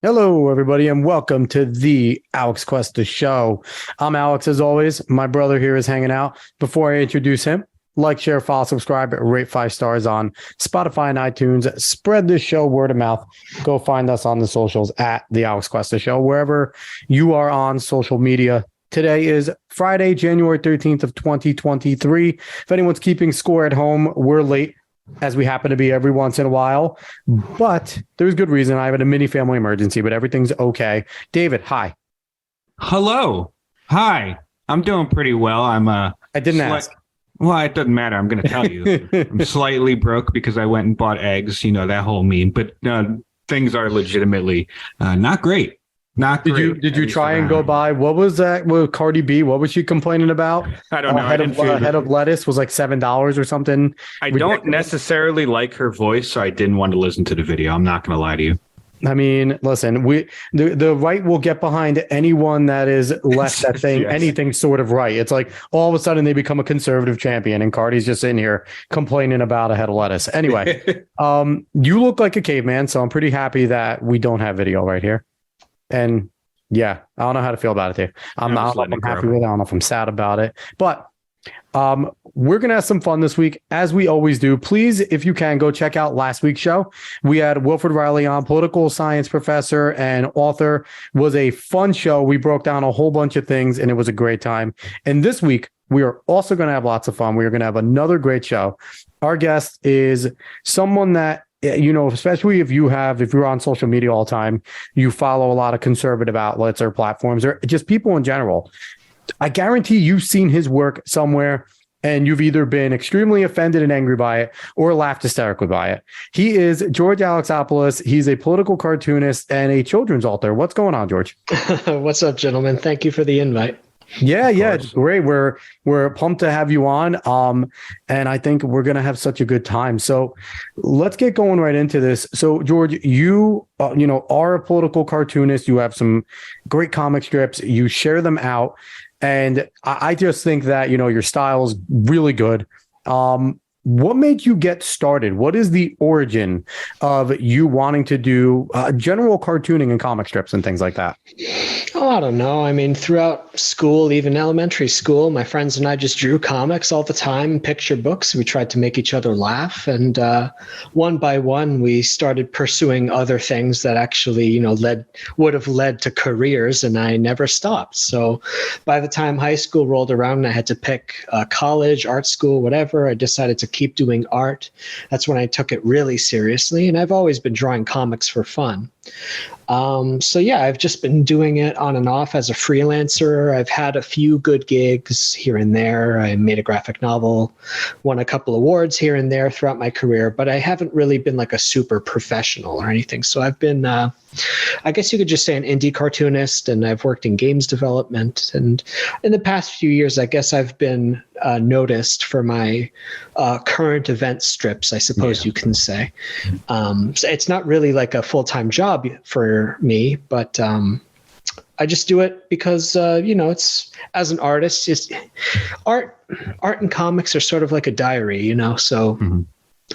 Hello, everybody, and welcome to the Alex Cuesta Show. I'm Alex, as always. My brother here is hanging out. Before I introduce him, like, share, follow, subscribe, rate 5 stars on Spotify and iTunes. Spread this show word of mouth. Go find us on the socials at the Alex Cuesta Show, wherever you are on social media. Today is Friday, January 13th of 2023. If anyone's keeping score at home, we're late, as we happen to be every once in a while, but there's good reason. I have a mini family emergency, but everything's okay. David, hi. Hello. Hi. I'm doing pretty well. I didn't ask. Well, it doesn't matter. I'm going to tell you. I'm slightly broke because I went and bought eggs, that whole meme, but things are legitimately not great. Not great. Did you try and go buy, what was that with Cardi B? What was she complaining about? I don't know. Head of lettuce was like $7 or something. I don't necessarily like her voice, so I didn't want to listen to the video. I'm not going to lie to you. I mean, listen, the right will get behind anyone that is left that saying yes. Anything sort of right. It's like all of a sudden they become a conservative champion and Cardi's just sitting here complaining about a head of lettuce. Anyway, you look like a caveman, so I'm pretty happy that we don't have video right here. And yeah, I don't know how to feel about it, Dave. I'm happy with it. I don't know if I'm sad about it, but we're going to have some fun this week, as we always do. Please, if you can, go check out last week's show. We had Wilfred Riley on, political science professor and author. It was a fun show. We broke down a whole bunch of things, and it was a great time. And this week, we are also going to have lots of fun. We are going to have another great show. Our guest is someone that, especially if you're on social media all the time, you follow a lot of conservative outlets or platforms or just people in general. I guarantee you've seen his work somewhere and you've either been extremely offended and angry by it or laughed hysterically by it. He is George Alexopoulos. He's a political cartoonist and a children's author. What's going on, George? What's up, gentlemen? Thank you for the invite. Yeah, it's great. We're pumped to have you on. And I think we're gonna have such a good time. So let's get going right into this. So George, you are a political cartoonist. You have some great comic strips. You share them out, and I just think that your style is really good. What made you get started? What is the origin of you wanting to do general cartooning and comic strips and things like that? Oh, I don't know. I mean, throughout school, even elementary school, my friends and I just drew comics all the time, picture books. We tried to make each other laugh. And one by one, we started pursuing other things that actually, would have led to careers. And I never stopped. So by the time high school rolled around and I had to pick college, art school, whatever, I decided to keep doing art. That's when I took it really seriously. And I've always been drawing comics for fun. So yeah, I've just been doing it on and off as a freelancer. I've had a few good gigs here and there. I made a graphic novel, won a couple awards here and there throughout my career, but I haven't really been like a super professional or anything. So I've been, I guess you could just say, an indie cartoonist, and I've worked in games development. And in the past few years, I guess I've been noticed for my current event strips, I suppose you can say. So it's not really like a full-time job for me, but I just do it because, it's, as an artist, just art and comics are sort of like a diary, so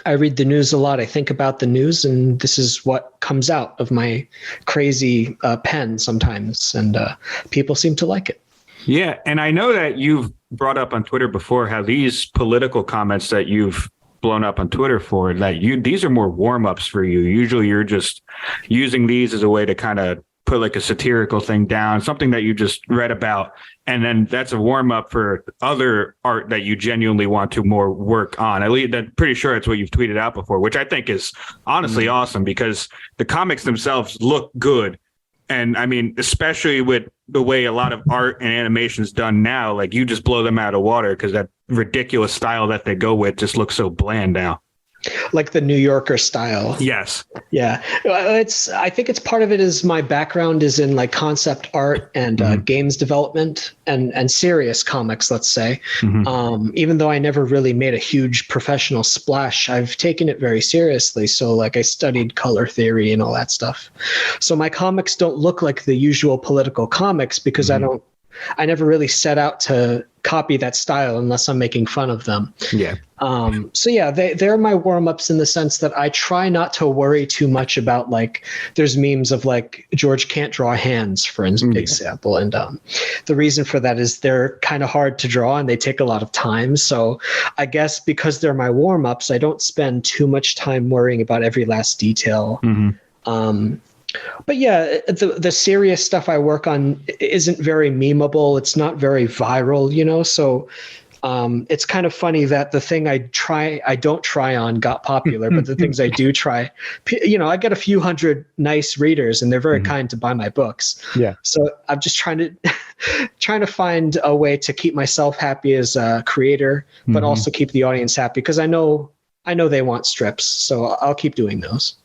I read the news a lot. I think about the news, and this is what comes out of my crazy pen sometimes, and people seem to like it. Yeah, and I know that you've brought up on Twitter before how these political comments that you've blown up on Twitter for, that these are more warm-ups for you. Usually you're just using these as a way to kind of put like a satirical thing down, something that you just read about, and then that's a warm-up for other art that you genuinely want to more work on. At least I'm pretty sure it's what you've tweeted out before, which I think is honestly awesome, because the comics themselves look good. And I mean, especially with the way a lot of art and animation is done now, like you just blow them out of water because that ridiculous style that they go with just looks so bland now. Like the New Yorker style. Yes. Yeah. I think it's part of it is my background is in like concept art and games development and serious comics, let's say. Even though I never really made a huge professional splash, I've taken it very seriously. So like I studied color theory and all that stuff. So my comics don't look like the usual political comics because I never really set out to copy that style unless I'm making fun of them. Yeah. So yeah, they're my warm-ups in the sense that I try not to worry too much about, like, there's memes of like George can't draw hands, for example. And the reason for that is they're kind of hard to draw and they take a lot of time. So I guess because they're my warm-ups, I don't spend too much time worrying about every last detail. But yeah, the serious stuff I work on isn't very memeable. It's not very viral, you know, so it's kind of funny that the thing I don't try on got popular, but the things I do try, you know, I get a few hundred nice readers and they're very kind to buy my books. Yeah. So I'm just trying to find a way to keep myself happy as a creator, but also keep the audience happy, because I know they want strips. So I'll keep doing those.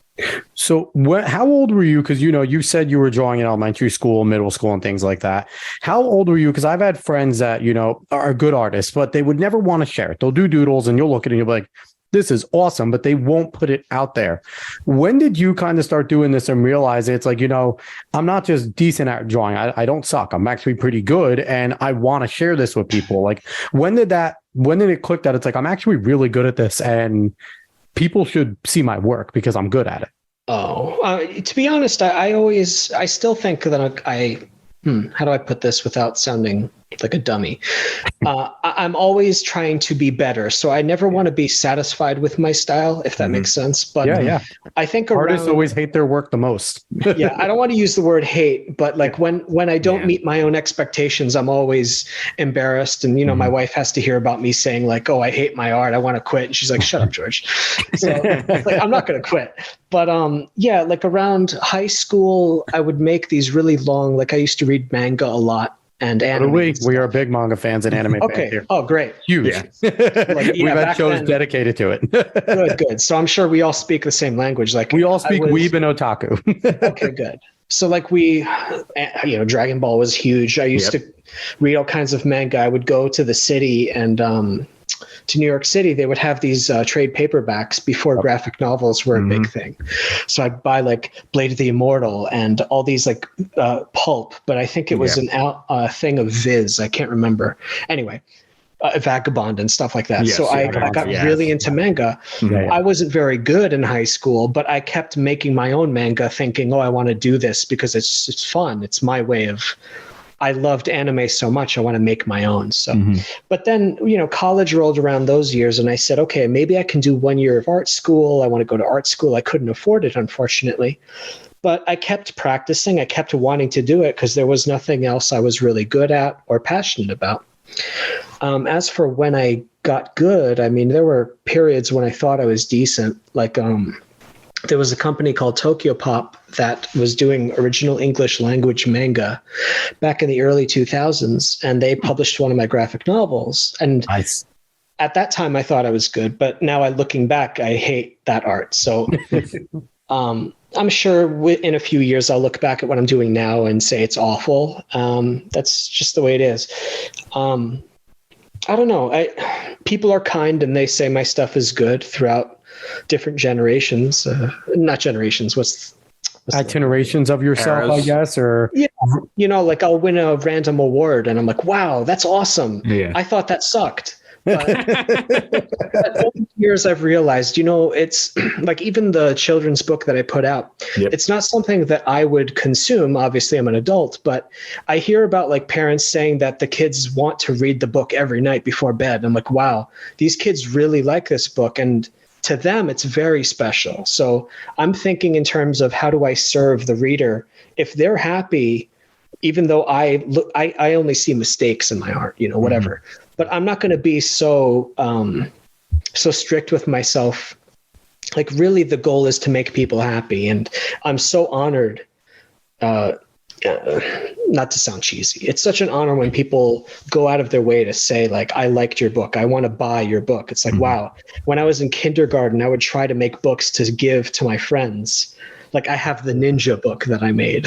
So how old were you? Because, you know, you said you were drawing in elementary school, middle school, and things like that. How old were you? Because I've had friends that, you know, are good artists, but they would never want to share it. They'll do doodles and you'll look at it and you'll be like, this is awesome, but they won't put it out there. When did you kind of start doing this and realize it's like, you know, I'm not just decent at drawing. I don't suck. I'm actually pretty good. And I want to share this with people. Like, when did it click that it's like, I'm actually really good at this and people should see my work because I'm good at it? To be honest, I still think that how do I put this without sounding like a dummy? I'm always trying to be better. So I never want to be satisfied with my style, if that makes sense. But yeah. I think artists always hate their work the most. Yeah, I don't want to use the word hate, but like when I don't meet my own expectations, I'm always embarrassed. And, you know, my wife has to hear about me saying like, oh, I hate my art, I want to quit. And she's like, shut up, George. So like, I'm not going to quit. But yeah, like around high school, I would make these really long, like I used to read manga a lot. And anime. We are big manga fans and anime fans here. Oh, great. Huge. Yeah. We've had shows dedicated to it. Good. So I'm sure we all speak the same language. Like, we all speak weeb and otaku. Okay, good. So like Dragon Ball was huge. I used to read all kinds of manga. I would go to the city and to New York City, they would have these trade paperbacks before graphic novels were a big thing. So I'd buy like Blade of the Immortal and all these like pulp, but I think it was a thing of Viz. I can't remember. Anyway, Vagabond and stuff like that. So I got really into manga. I wasn't very good in high school, but I kept making my own manga thinking, oh, I want to do this because it's fun. It's my way of... I loved anime so much, I want to make my own. So, but then, you know, college rolled around those years and I said, okay, maybe I can do 1 year of art school. I want to go to art school. I couldn't afford it, unfortunately, but I kept practicing. I kept wanting to do it because there was nothing else I was really good at or passionate about. As for when I got good, I mean, there were periods when I thought I was decent. Like, there was a company called Tokyo Pop that was doing original English language manga back in the early 2000s, and they published one of my graphic novels. And at that time, I thought I was good, but now looking back, I hate that art. So I'm sure in a few years, I'll look back at what I'm doing now and say it's awful. That's just the way it is. I don't know. People are kind and they say my stuff is good throughout different generations, not generations. What's itinerations of yourself, eras. I guess, or you know, like I'll win a random award and I'm like, wow, that's awesome. Yeah. I thought that sucked. But over the years I've realized, you know, it's like even the children's book that I put out, it's not something that I would consume. Obviously I'm an adult, but I hear about like parents saying that the kids want to read the book every night before bed. I'm like, wow, these kids really like this book. And to them, it's very special. So I'm thinking in terms of how do I serve the reader? If they're happy, even though I only see mistakes in my art, you know, whatever. But I'm not going to be so strict with myself. Like really, the goal is to make people happy, and I'm so honored. Not to sound cheesy, it's such an honor when people go out of their way to say like, I liked your book, I want to buy your book. It's like, wow. When I was in kindergarten, I would try to make books to give to my friends. Like I have the ninja book that I made.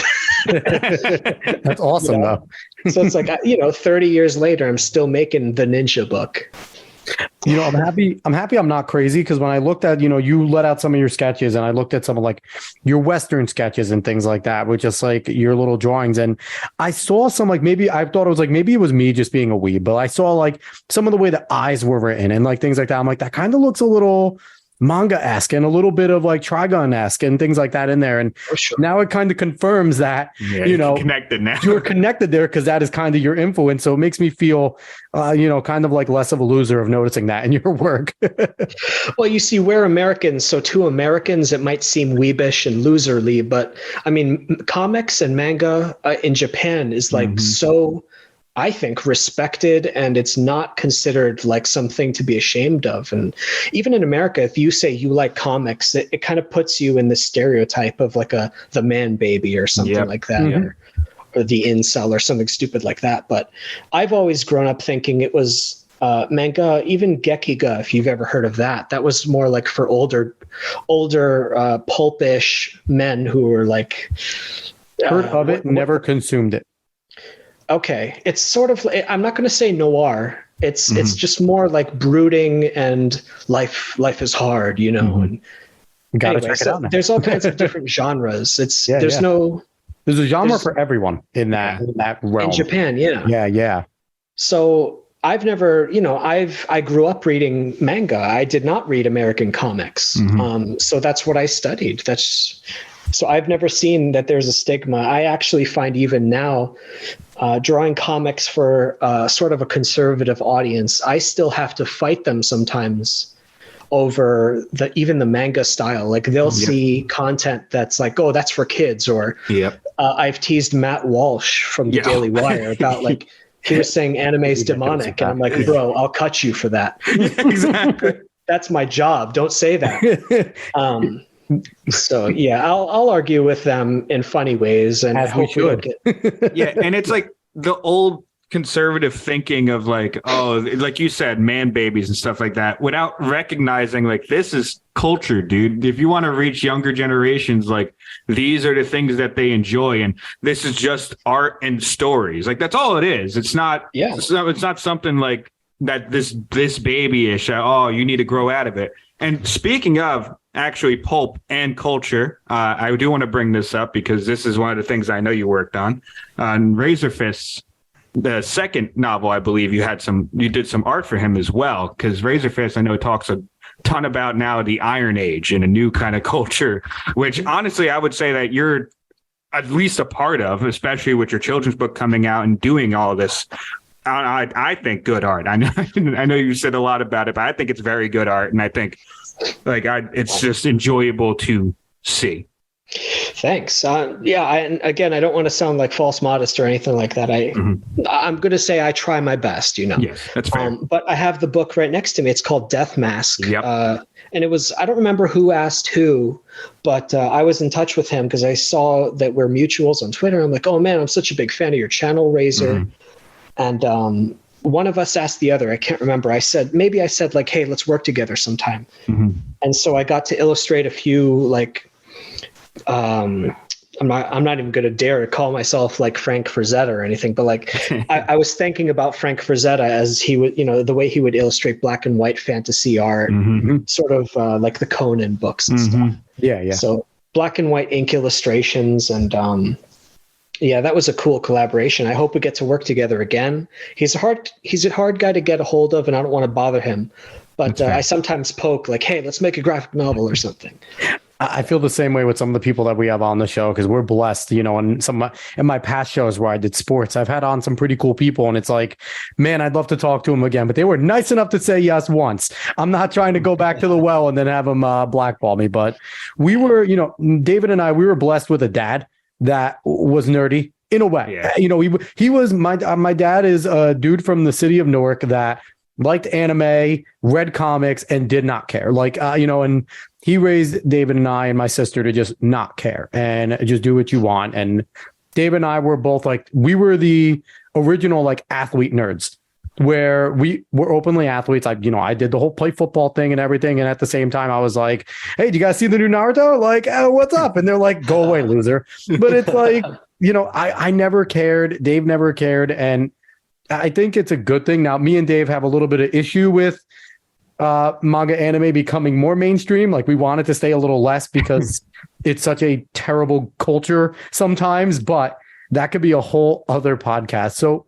That's awesome, you know? Though. So it's like, 30 years later, I'm still making the ninja book. I'm happy I'm not crazy, because when I looked at, you let out some of your sketches, and I looked at some of like your Western sketches and things like that, with just like your little drawings. And I saw some, like, maybe I thought it was like, maybe it was me just being a weeb, but I saw like some of the way the eyes were written and like things like that. I'm like, that kind of looks a little manga-esque and a little bit of like Trigun-esque and things like that in there. And now it kind of confirms that, connected now. You're connected there, because that is kind of your influence. So it makes me feel, kind of like less of a loser of noticing that in your work. Well, you see, we're Americans, so to Americans, it might seem weebish and loserly, but I mean, comics and manga in Japan is like so, I think, respected, and it's not considered like something to be ashamed of. And even in America, if you say you like comics, it kind of puts you in the stereotype of like the man baby or something like that, or the incel or something stupid like that. But I've always grown up thinking it was manga, even Gekiga, if you've ever heard of that. That was more like for older pulpish men who were like heard of it, never consumed it. Okay, it's sort of, I'm not going to say noir. It's just more like brooding and life is hard, And gotta check it out now. There's all kinds of different genres. There's a genre for everyone in that realm in Japan. Yeah. So I've never, I grew up reading manga. I did not read American comics. So that's what I studied. So I've never seen that there's a stigma. I actually find even now, drawing comics for sort of a conservative audience, I still have to fight them sometimes over even the manga style. Like they'll see content that's like, oh, that's for kids. Or I've teased Matt Walsh from the Daily Wire about like, he was saying anime's demonic. And I'm like, bro, I'll cut you for that. Exactly. That's my job. Don't say that. So I'll argue with them in funny ways, and as we should. And it's like the old conservative thinking of like, oh, like you said, man babies and stuff like that, without recognizing like this is culture, dude. If you want to reach younger generations, like these are the things that they enjoy, and this is just art and stories. Like that's all it is. It's not. It's not something like that. This babyish. Oh, you need to grow out of it. And speaking of actually pulp and culture, I do want to bring this up because this is one of the things I know you worked on Razor Fists, the second novel. I believe you did some art for him as well, because Razor Fist I know talks a ton about now the Iron Age and a new kind of culture, which honestly I would say that you're at least a part of, especially with your children's book coming out and doing all this. I think good art. I know you said a lot about it, but I think it's very good art, and I think it's just enjoyable to see. Thanks. And again, I don't want to sound like false modest or anything like that. I'm going to say I try my best, Yes, that's fair. But I have the book right next to me. It's called Death Mask. And it was, I don't remember who asked who, but I was in touch with him because I saw that we're mutuals on Twitter. I'm like, oh man, I'm such a big fan of your channel, Razor. And one of us asked the other, I can't remember. I said like, hey, let's work together sometime. And so I got to illustrate a few like, I'm not even going to dare to call myself like Frank Frazetta or anything, but like I was thinking about Frank Frazetta as he would, the way he would illustrate black and white fantasy art, sort of like the Conan books and stuff. Yeah. So black and white ink illustrations, and that was a cool collaboration. I hope we get to work together again. He's a hard guy to get a hold of, and I don't want to bother him. But I sometimes poke like, hey, let's make a graphic novel or something. I feel the same way with some of the people that we have on the show, because we're blessed, and in my past shows where I did sports, I've had on some pretty cool people, and it's like, man, I'd love to talk to them again, but they were nice enough to say yes once. I'm not trying to go back to the well and then have them blackball me, but we were, David and I, we were blessed with a dad that was nerdy in a way. He was my dad is a dude from the city of Newark that liked anime, read comics, and did not care. And he raised David and I and my sister to just not care and just do what you want. And David and I were both like, we were the original like athlete nerds, where we were openly athletes. I did the whole play football thing and everything. And at the same time, I was like, hey, do you guys see the new Naruto? Like, what's up? And they're like, go away, loser. But it's like, I never cared. Dave never cared. And I think it's a good thing. Now, me and Dave have a little bit of issue with manga anime becoming more mainstream. Like we want it to stay a little less because it's such a terrible culture sometimes, but that could be a whole other podcast. So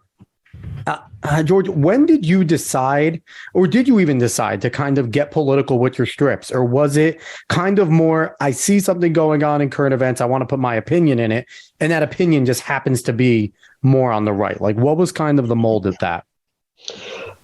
George, when did you decide, or did you even decide to kind of get political with your strips? Or was it kind of more, I see something going on in current events, I want to put my opinion in it, and that opinion just happens to be more on the right? Like, what was kind of the mold of that?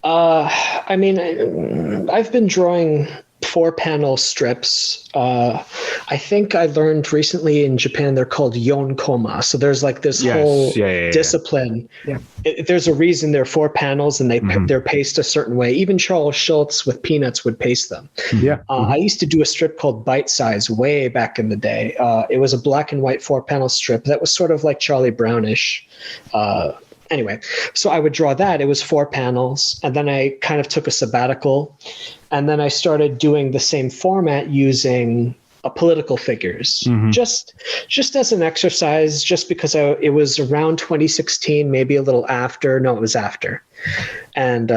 I mean, I've been drawing 4-panel strips. I think I learned recently in Japan they're called yonkoma. So there's like this whole discipline. Yeah. There's a reason they're 4 panels and they're paced a certain way. Even Charles Schultz with Peanuts would pace them. Yeah. I used to do a strip called Bite Size way back in the day. It was a black and white 4-panel strip that was sort of like Charlie Brownish. Anyway, so I would draw that. It was 4 panels. And then I kind of took a sabbatical. And then I started doing the same format using political figures, just as an exercise, just because it was around 2016, maybe a little after. No, it was after. And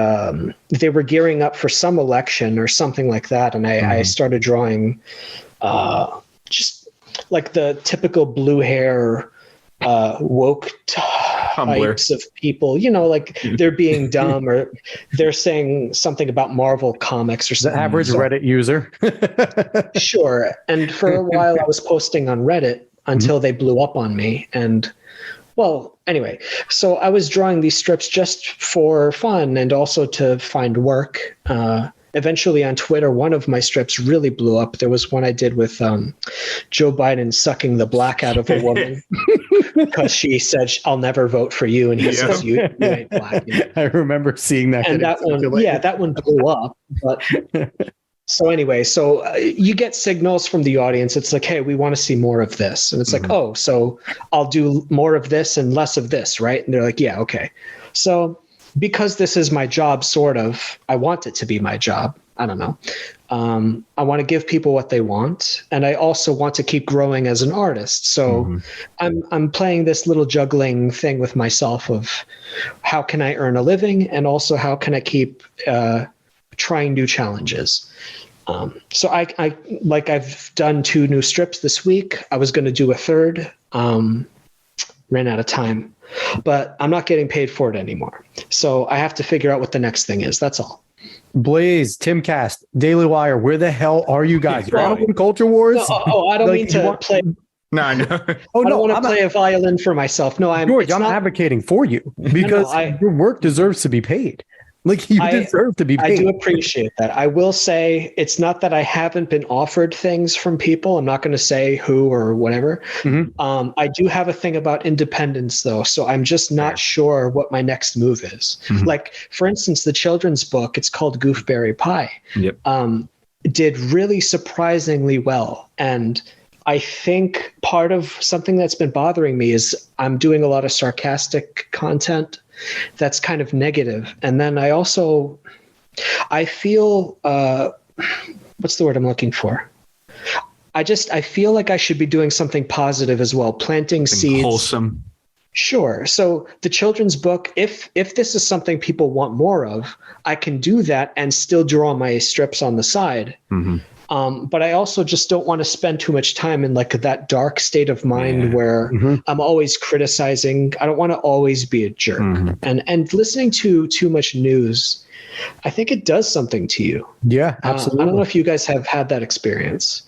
they were gearing up for some election or something like that. And I started drawing just like the typical blue hair, woke types of people, like they're being dumb or they're saying something about Marvel comics or something. The average Reddit user. Sure. And for a while I was posting on Reddit until they blew up on me. And well, anyway, so I was drawing these strips just for fun and also to find work. Eventually on Twitter, one of my strips really blew up. There was one I did with Joe Biden sucking the black out of a woman because she said, "I'll never vote for you." And he says, you ain't black. I remember seeing that. And that one blew up. But so anyway, so you get signals from the audience. It's like, hey, we want to see more of this. And it's like, oh, so I'll do more of this and less of this, right? And they're like, yeah, okay. So because this is my job, sort of, I want it to be my job. I don't know. I want to give people what they want. And I also want to keep growing as an artist. So I'm playing this little juggling thing with myself of how can I earn a living? And also how can I keep trying new challenges? So I've done 2 new strips this week. I was going to do a third, ran out of time. But I'm not getting paid for it anymore. So I have to figure out what the next thing is. That's all. Blaze, Timcast, Daily Wire, where the hell are you guys? You're on Culture Wars? No, I don't mean to play. No, no. I don't want to play a violin for myself. No, George, I'm advocating for you because your work deserves to be paid. Like you deserve to be paid. I do appreciate that. I will say it's not that I haven't been offered things from people. I'm not going to say who or whatever. I do have a thing about independence though. So I'm just not sure what my next move is. Like for instance, the children's book, it's called Goofberry Pie. Did really surprisingly well. And I think part of something that's been bothering me is I'm doing a lot of sarcastic content that's kind of negative. And then I feel, what's the word I'm looking for? I feel like I should be doing something positive as well, planting seeds. Wholesome. Sure. So the children's book, if this is something people want more of, I can do that and still draw my strips on the side. But I also just don't want to spend too much time in like that dark state of mind where I'm always criticizing. I don't want to always be a jerk. And listening to too much news, I think it does something to you. Yeah, absolutely. I don't know if you guys have had that experience.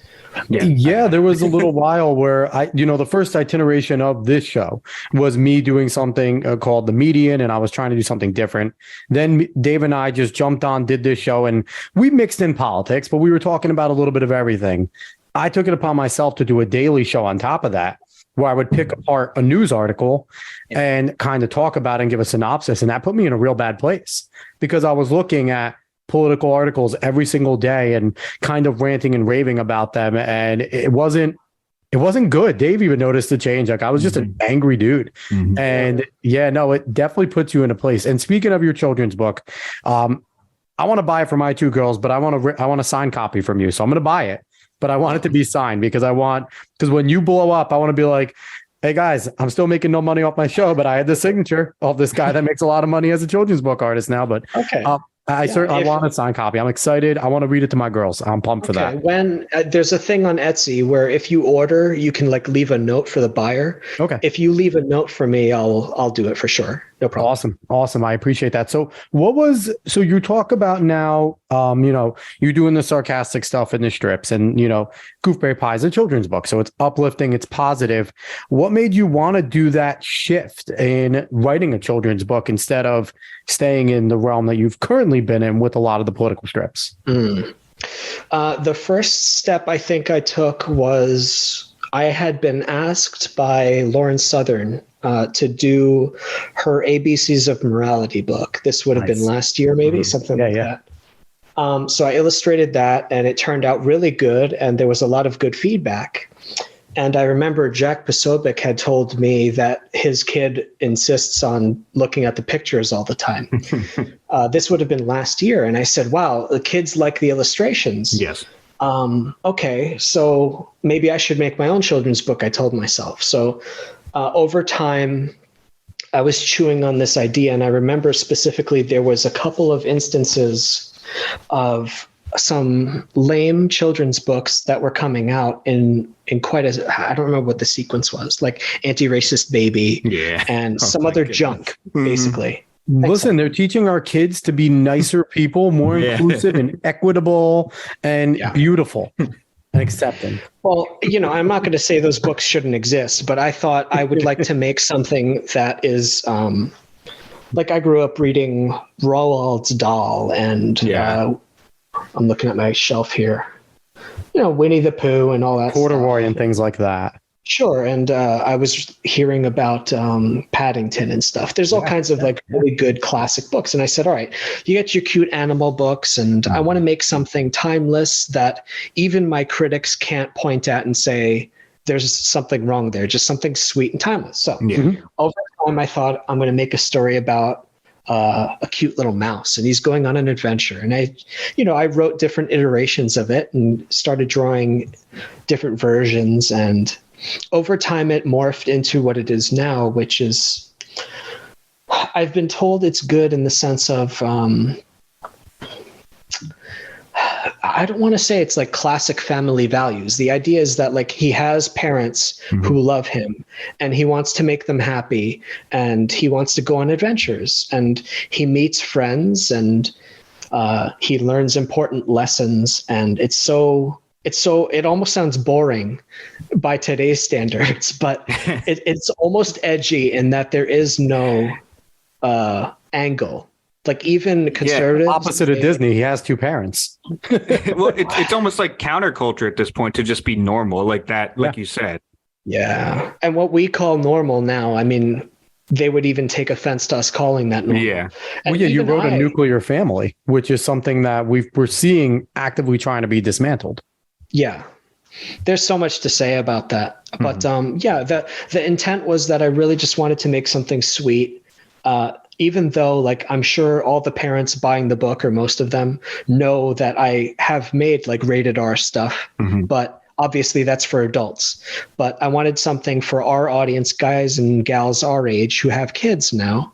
Yeah, there was a little while where the first itineration of this show was me doing something called The Median, and I was trying to do something different. Then Dave and I just jumped on, did this show, and we mixed in politics, but we were talking about a little bit of everything. I took it upon myself to do a daily show on top of that, where I would pick apart a news article and kind of talk about it and give a synopsis. And that put me in a real bad place because I was looking at political articles every single day and kind of ranting and raving about them. And it wasn't good. Dave even noticed the change. Like I was just an angry dude. And it definitely puts you in a place. And speaking of your children's book, I want to buy it for my 2 girls, but I want a signed copy from you. So I'm going to buy it, but I want it to be signed because when you blow up, I want to be like, hey guys, I'm still making no money off my show, but I had the signature of this guy that makes a lot of money as a children's book artist now. But okay. I want a signed copy. I'm excited. I want to read it to my girls. I'm pumped for that. When there's a thing on Etsy where if you order, you can like leave a note for the buyer. Okay. If you leave a note for me, I'll do it for sure. No problem. Awesome. I appreciate that. So you talk about now, you're doing the sarcastic stuff in the strips, and, Goofberry Pie is a children's book. So it's uplifting, it's positive. What made you want to do that shift in writing a children's book instead of staying in the realm that you've currently been in with a lot of the political strips? The first step I think I took was I had been asked by Lauren Southern to do her ABCs of Morality book. This would have been last year, maybe something like that. So I illustrated that, and it turned out really good, and there was a lot of good feedback. And I remember Jack Posobiec had told me that his kid insists on looking at the pictures all the time. This would have been last year, and I said, wow, the kids like the illustrations. Yes. Okay, so maybe I should make my own children's book, I told myself. So over time, I was chewing on this idea, and I remember specifically there was a couple of instances of some lame children's books that were coming out in quite I don't remember what the sequence was, like Anti-Racist Baby and some other junk, basically. Listen, they're teaching our kids to be nicer people, more inclusive and equitable and beautiful and accepting. Well, I'm not going to say those books shouldn't exist, but I thought I would like to make something that is like I grew up reading Roald Dahl and I'm looking at my shelf here, Winnie the Pooh and all that Corduroy stuff. And things like that. Sure. And I was hearing about Paddington and stuff. There's all kinds of like really good classic books. And I said, all right, you get your cute animal books, and I want to make something timeless that even my critics can't point at and say there's something wrong there, just something sweet and timeless. So over time, I thought I'm going to make a story about a cute little mouse, and he's going on an adventure. And I wrote different iterations of it and started drawing different versions. And over time, it morphed into what it is now, which is, I've been told it's good in the sense of, I don't want to say it's like classic family values. The idea is that like he has parents who love him, and he wants to make them happy, and he wants to go on adventures, and he meets friends, and he learns important lessons. And it almost sounds boring by today's standards, but it's almost edgy in that there is no angle. Like even conservatives. Opposite of Disney, he has two parents. Well, it's almost like counterculture at this point to just be normal like that, like you said. Yeah. And what we call normal now, I mean, they would even take offense to us calling that normal. Yeah. And you wrote a nuclear family, which is something that we're seeing actively trying to be dismantled. Yeah. There's so much to say about that. But the intent was that I really just wanted to make something sweet. Even though, like, I'm sure all the parents buying the book, or most of them, know that I have made like rated R stuff, but obviously that's for adults. But I wanted something for our audience, guys and gals our age who have kids now.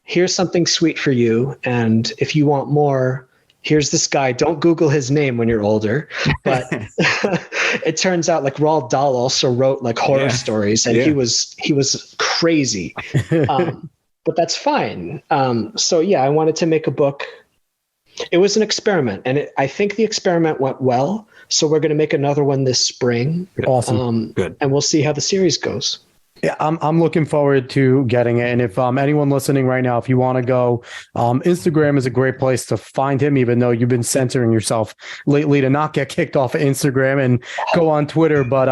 Here's something sweet for you. And if you want more, here's this guy. Don't Google his name when you're older. But it turns out like Roald Dahl also wrote like horror stories, and he was crazy. But that's fine. So I wanted to make a book. It was an experiment, and I think the experiment went well. So we're going to make another one this spring. Awesome. Good. And we'll see how the series goes. Yeah, I'm looking forward to getting it. And if anyone listening right now, if you want to go, Instagram is a great place to find him, even though you've been censoring yourself lately to not get kicked off of Instagram, and go on Twitter. But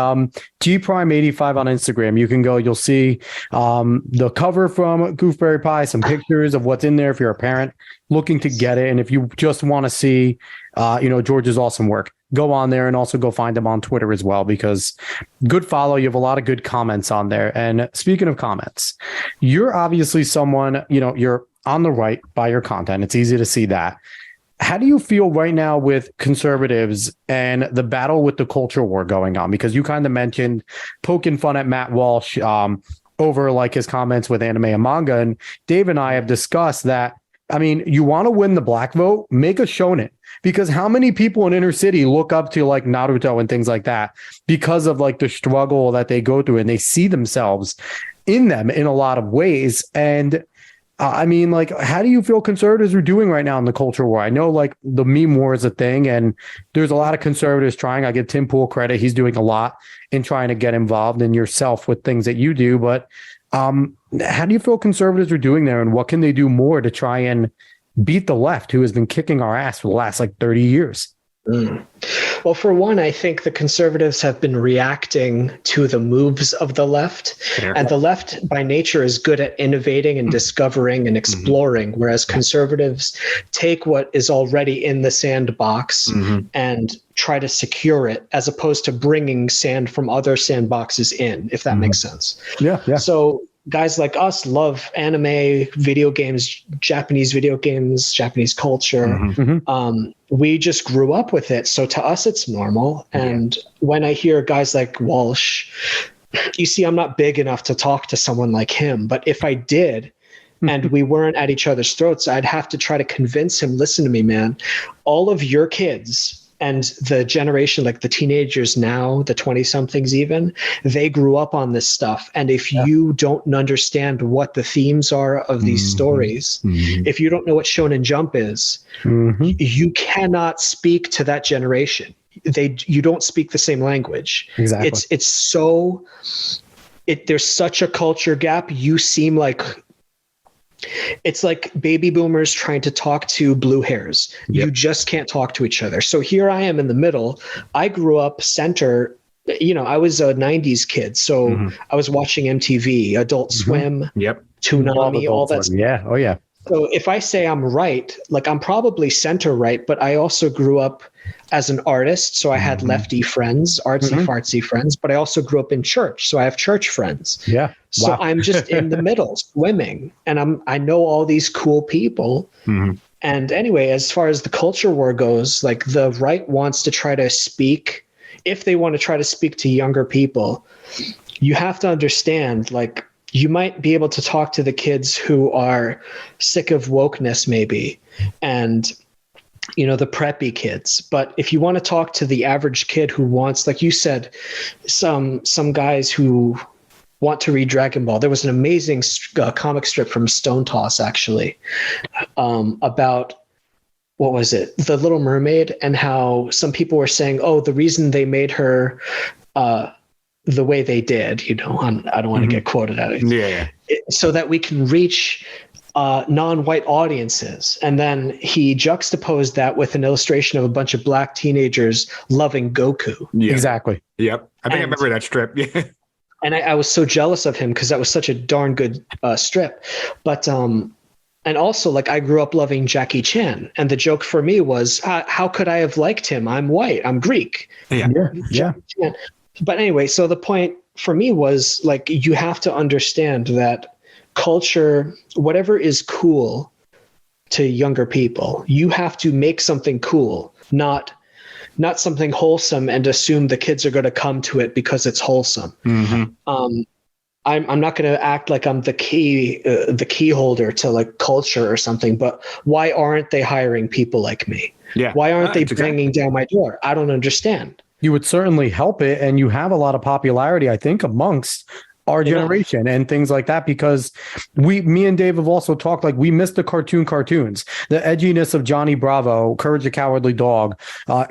GPrime85 on Instagram, you can go, you'll see the cover from Goofberry Pie, some pictures of what's in there if you're a parent looking to get it. And if you just want to see, George's awesome work, go on there, and also go find him on Twitter as well, because good follow. You have a lot of good comments on there. And speaking of comments, you're obviously someone, you're on the right by your content. It's easy to see that. How do you feel right now with conservatives and the battle with the culture war going on? Because you kind of mentioned poking fun at Matt Walsh over like his comments with anime and manga. And Dave and I have discussed that I mean, you want to win the black vote, make a shonen, because how many people in inner city look up to like Naruto and things like that because of like the struggle that they go through, and they see themselves in them in a lot of ways. And I mean, like, how do you feel conservatives are doing right now in the culture war? I know like the meme war is a thing, and there's a lot of conservatives trying. I give Tim Pool credit. He's doing a lot in trying to get involved in yourself with things that you do. But how do you feel conservatives are doing there, and what can they do more to try and beat the left, who has been kicking our ass for the last like 30 years? Well, for one, I think the conservatives have been reacting to the moves of the left. And the left by nature is good at innovating and discovering and exploring, whereas conservatives take what is already in the sandbox and try to secure it, as opposed to bringing sand from other sandboxes in, if that makes sense. Yeah. So guys like us love anime, video games, Japanese culture. We just grew up with it. So to us, it's normal. And when I hear guys like Walsh, you see, I'm not big enough to talk to someone like him. But if I did, and we weren't at each other's throats, I'd have to try to convince him, listen to me, man, all of your kids and the generation, like the teenagers now, the 20-somethings even, they grew up on this stuff. And if you don't understand what the themes are of these stories, if you don't know what Shonen Jump is, you cannot speak to that generation. You don't speak the same language. Exactly. There's such a culture gap. You seem like, it's like baby boomers trying to talk to blue hairs. You just can't talk to each other. So here I am in the middle. I grew up center. I was a 90s kid. So I was watching MTV, Adult Swim, Toonami, all that stuff. Yeah. Oh, yeah. So if I say I'm right, like I'm probably center right, but I also grew up as an artist. So I had lefty friends, artsy fartsy friends, but I also grew up in church. So I have church friends. Yeah. So I'm just in the middle swimming, and I know all these cool people. And anyway, as far as the culture war goes, like the right wants to try to speak, if they want to try to speak to younger people, you have to understand, like, you might be able to talk to the kids who are sick of wokeness maybe, and the preppy kids. But if you want to talk to the average kid who wants, like you said, some guys who want to read Dragon Ball. There was an amazing comic strip from Stone Toss, actually, about, what was it? The Little Mermaid, and how some people were saying, oh, the reason they made her the way they did, I don't want to get quoted at it. So that we can reach non-white audiences. And then he juxtaposed that with an illustration of a bunch of black teenagers loving Goku. Exactly. Yep. I remember that strip. And I was so jealous of him because that was such a darn good strip. But and also, like, I grew up loving Jackie Chan, and the joke for me was, how could I have liked him? I'm white. I'm Greek. Yeah. But anyway, so the point for me was, like, you have to understand that culture, whatever is cool to younger people, you have to make something cool, not something wholesome and assume the kids are going to come to it because it's wholesome. I'm not going to act like I'm the key holder to like culture or something, but why aren't they hiring people like me? Why aren't they banging down my door? I don't understand. You would certainly help it, and you have a lot of popularity, I think, amongst our generation and things like that, because me and Dave have also talked, like, we miss the cartoons, the edginess of Johnny Bravo, Courage the Cowardly Dog,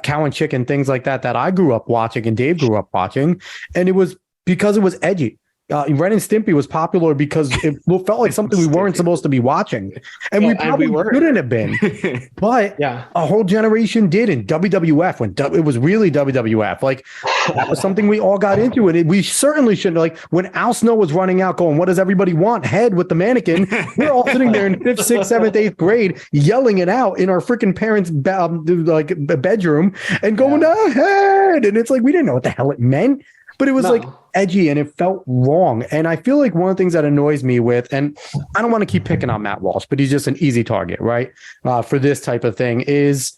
Cow and Chicken, things like that I grew up watching and Dave grew up watching, and it was because it was edgy. Ren and Stimpy was popular because it felt like something we weren't supposed to be watching, and we probably shouldn't have been. But a whole generation did in WWF, when it was really WWF. Like, that was something we all got into, and we certainly shouldn't. Like, when Al Snow was running out, going, "What does everybody want?" Head with the mannequin. We're all sitting there in 5th, 6th, 7th, 8th grade, yelling it out in our freaking parents' bedroom, and going, "Head!" And it's like, we didn't know what the hell it meant. But it was like edgy, and it felt wrong. And I feel like one of the things that annoys me with, and I don't want to keep picking on Matt Walsh, but he's just an easy target, right? For this type of thing, is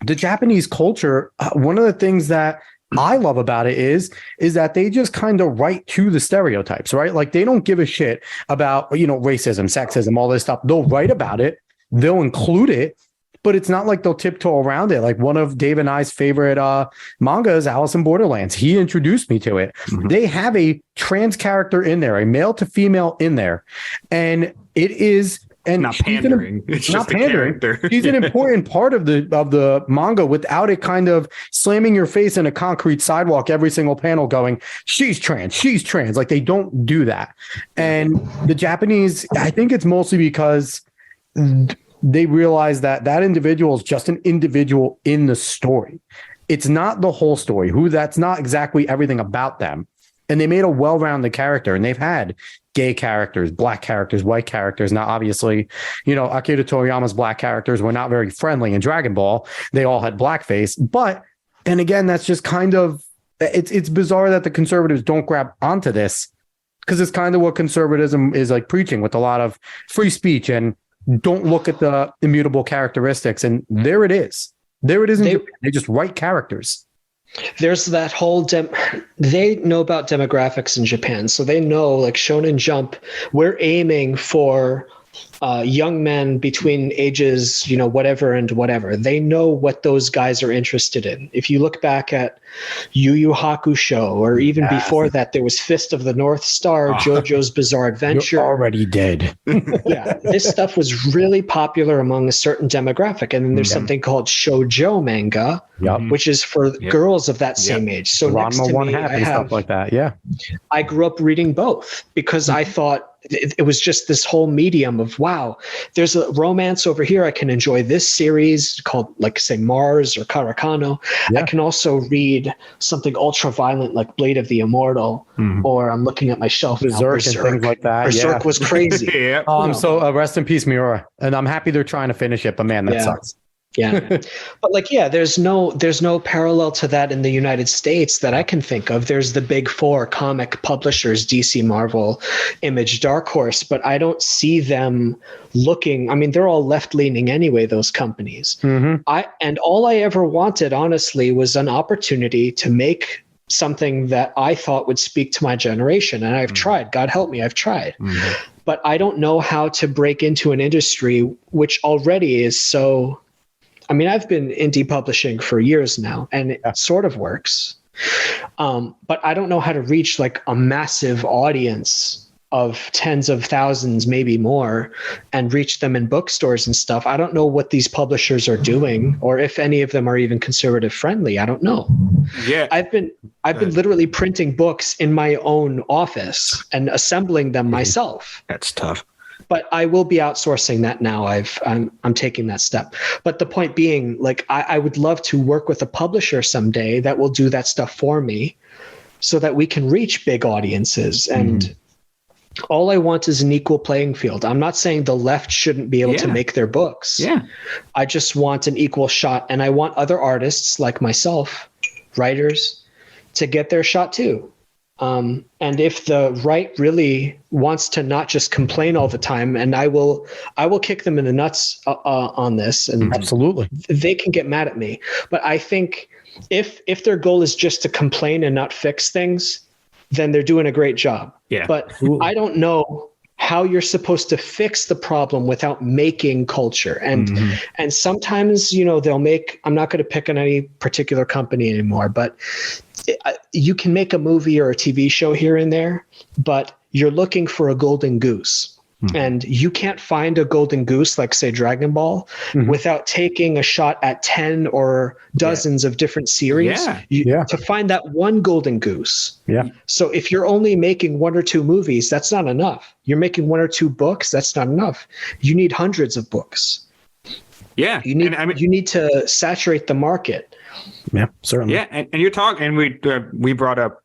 the Japanese culture. One of the things that I love about it is that they just kind of write to the stereotypes, right? Like, they don't give a shit about, racism, sexism, all this stuff. They'll write about it. they'll include it, but it's not like they'll tiptoe around it. Like one of Dave and I's favorite manga is Alice in Borderlands. He introduced me to it. They have a trans character in there, a male to female in there. And it is not pandering. It's not just pandering. A character. She's an important part of the manga without it kind of slamming your face in a concrete sidewalk every single panel going, she's trans. Like they don't do that. And the Japanese, I think it's mostly because they realize that individual is just an individual in the story. It's not the whole story. That's not exactly everything about them. And they made a well-rounded character, and they've had gay characters, black characters, white characters. Now, obviously, Akira Toriyama's black characters were not very friendly in Dragon Ball. They all had blackface. But then again, that's just kind of, it's bizarre that the conservatives don't grab onto this, because it's kind of what conservatism is like preaching, with a lot of free speech and don't look at the immutable characteristics. And there it is. There it is. They just write characters. There's that whole they know about demographics in Japan. So they know, like Shonen Jump, we're aiming for young men between ages, whatever and whatever. They know what those guys are interested in. If you look back at Yu Yu Hakusho, or even before that, there was Fist of the North Star, JoJo's Bizarre Adventure. You're already dead. Yeah, this stuff was really popular among a certain demographic. And then there's something called shoujo manga, which is for girls of that same age. So next to me, I have stuff like that. Yeah, I grew up reading both because I thought it was just this whole medium of, wow, there's a romance over here. I can enjoy this series called, like, say, Mars or Karakano. I can also read something ultra violent like Blade of the Immortal, or I'm looking at my shelf Berserk and things like that. Berserk was crazy. So rest in peace, Miura. And I'm happy they're trying to finish it, but man, that sucks. Yeah. But there's no parallel to that in the United States that I can think of. There's the big four comic publishers, DC, Marvel, Image, Dark Horse, but I don't see them looking. I mean, they're all left-leaning anyway, those companies. And all I ever wanted, honestly, was an opportunity to make something that I thought would speak to my generation. And I've tried. God help me, I've tried. But I don't know how to break into an industry which already is so... I mean, I've been indie publishing for years now, and it sort of works. But I don't know how to reach like a massive audience of tens of thousands, maybe more, and reach them in bookstores and stuff. I don't know what these publishers are doing, or if any of them are even conservative friendly. I don't know. Yeah. I've been literally printing books in my own office and assembling them myself. That's tough. But I will be outsourcing that now. I'm taking that step. But the point being, like, I would love to work with a publisher someday that will do that stuff for me, so that we can reach big audiences. And all I want is an equal playing field. I'm not saying the left shouldn't be able to make their books. Yeah. I just want an equal shot, and I want other artists like myself, writers, to get their shot too. And if the right really wants to not just complain all the time, and I will kick them in the nuts on this, and absolutely, they can get mad at me. But I think if their goal is just to complain and not fix things, then they're doing a great job. Yeah. But I don't know how you're supposed to fix the problem without making culture. And and sometimes, they'll make, I'm not going to pick on any particular company anymore, but you can make a movie or a TV show here and there, but you're looking for a golden goose. And you can't find a golden goose, like, say, Dragon Ball, without taking a shot at 10 or dozens of different series to find that one golden goose. Yeah. So if you're only making one or two movies, that's not enough. You're making one or two books, that's not enough. You need hundreds of books. Yeah. You need to saturate the market. Yeah, certainly. Yeah. And you're talking, and we brought up